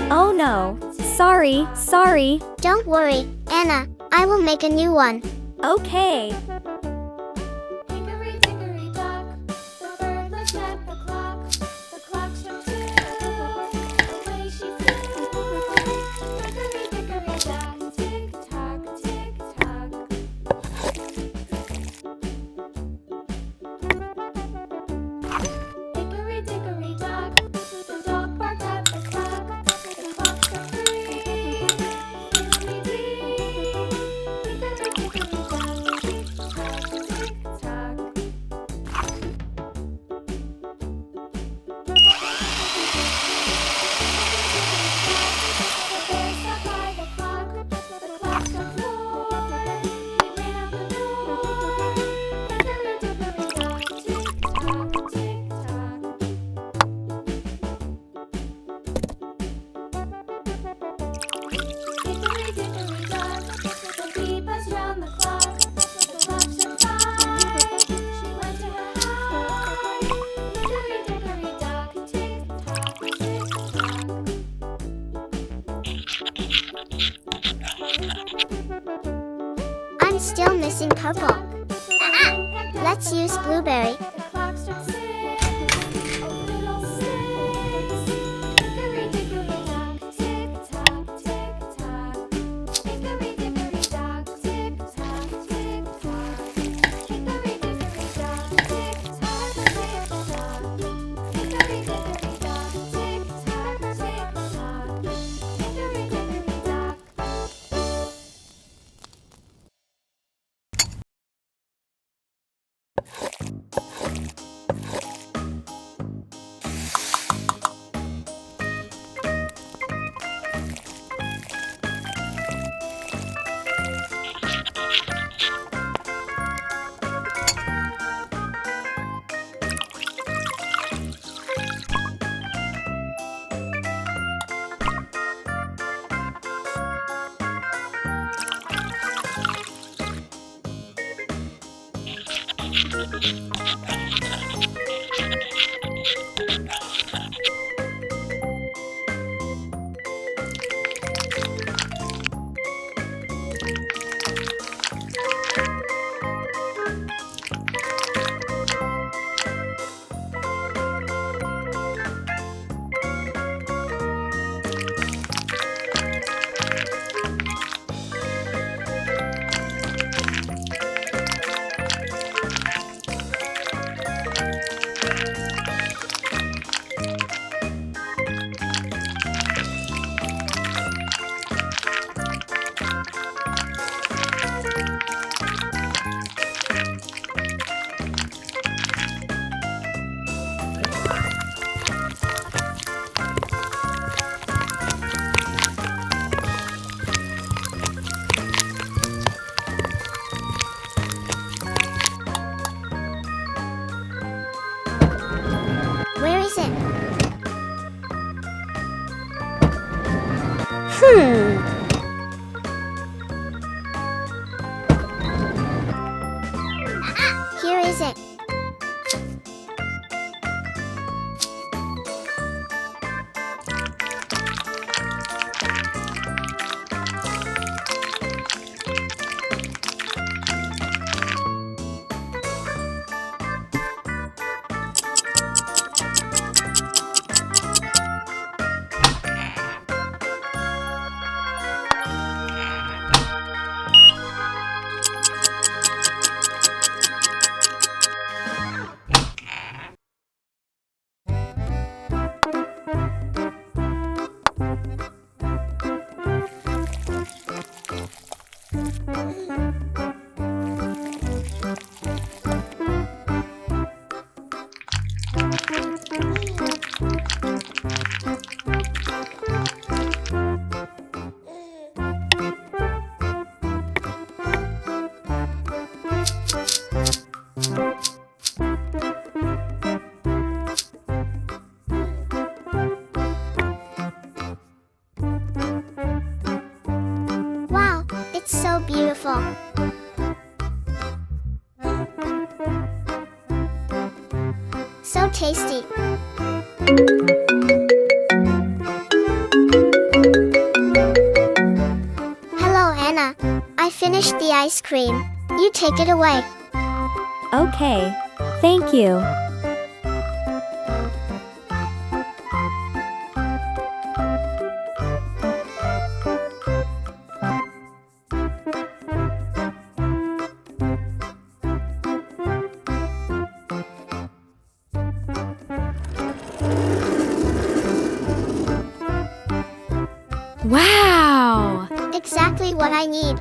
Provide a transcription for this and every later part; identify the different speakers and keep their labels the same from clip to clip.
Speaker 1: Oh no. Sorry.
Speaker 2: Don't worry, Anna. I will make a new one.
Speaker 1: Okay.
Speaker 3: Hickory dickory dock, the bird looked at the clock. The clock struck 2. Away she flew. Hickory dickory dock, tick tock, tick tock. Hickory dickory dock, the dog barked at the clock. The clock struck 3. Hickory dickory dock, tick tock, tick tock. The bear sat by the clock. The clock struck 4. He ran out the door. Hickory dickory dock, tick tock, tick tock. Hickory dickory dock, the bee buzzed round the clock. The clock struck 5. She went to her hive. Hickory dickory dock, tick tock, tick tock.
Speaker 2: I'm still missing purple. Let's use blueberry.
Speaker 3: The clock struck 6. Oh, little 6. Hickory dickory dock, tick tock, tick tock. Hickory dickory dock, tick tock, tick tock. Hickory dickory dock, tick tock, tick tock. Hickory dickory dock, tick tock, tick tock. Hickory dickory dock.
Speaker 2: Where is it? Here is it. tasty. Hello, Anna. I finished the ice cream. You take it away.
Speaker 1: Okay. Thank you.
Speaker 4: Wow!
Speaker 2: Exactly what I need.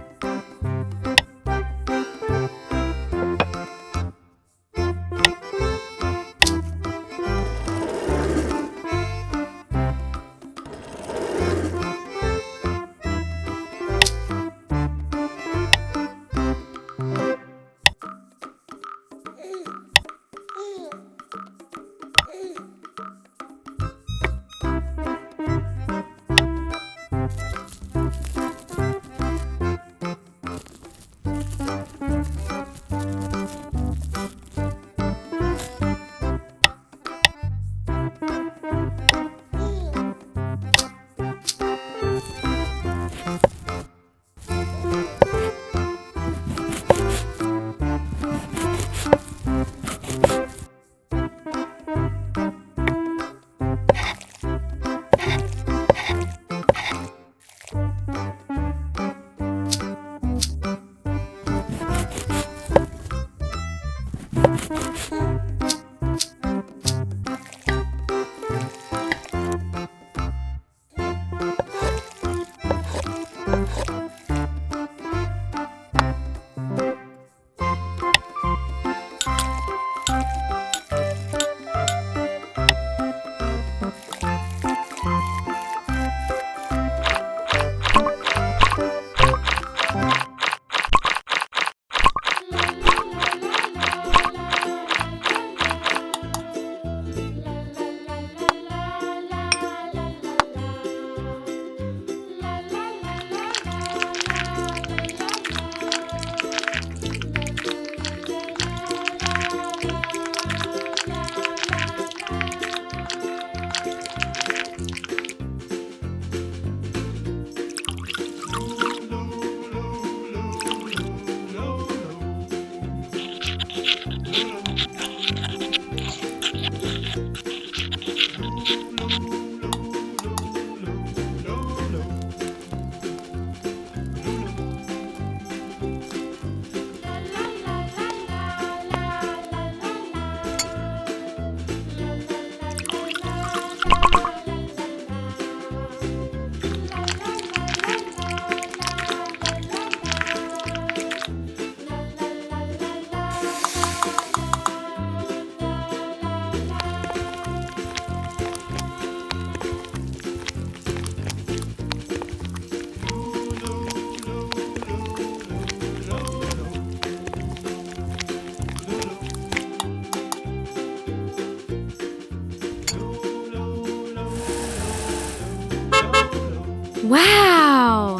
Speaker 4: Wow!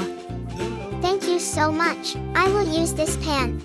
Speaker 2: Thank you so much. I will use this pan.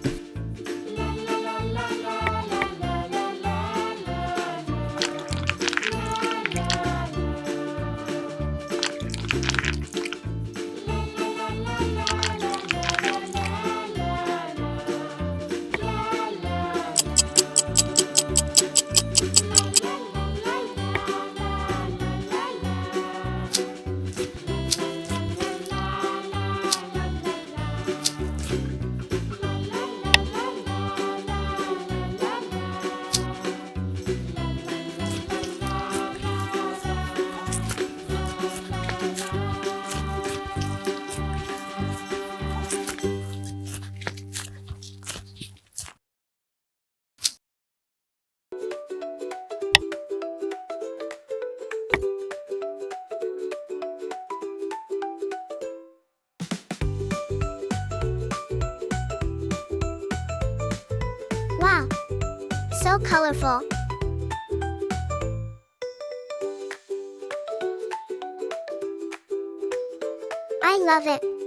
Speaker 2: Wow, so colorful. I love it.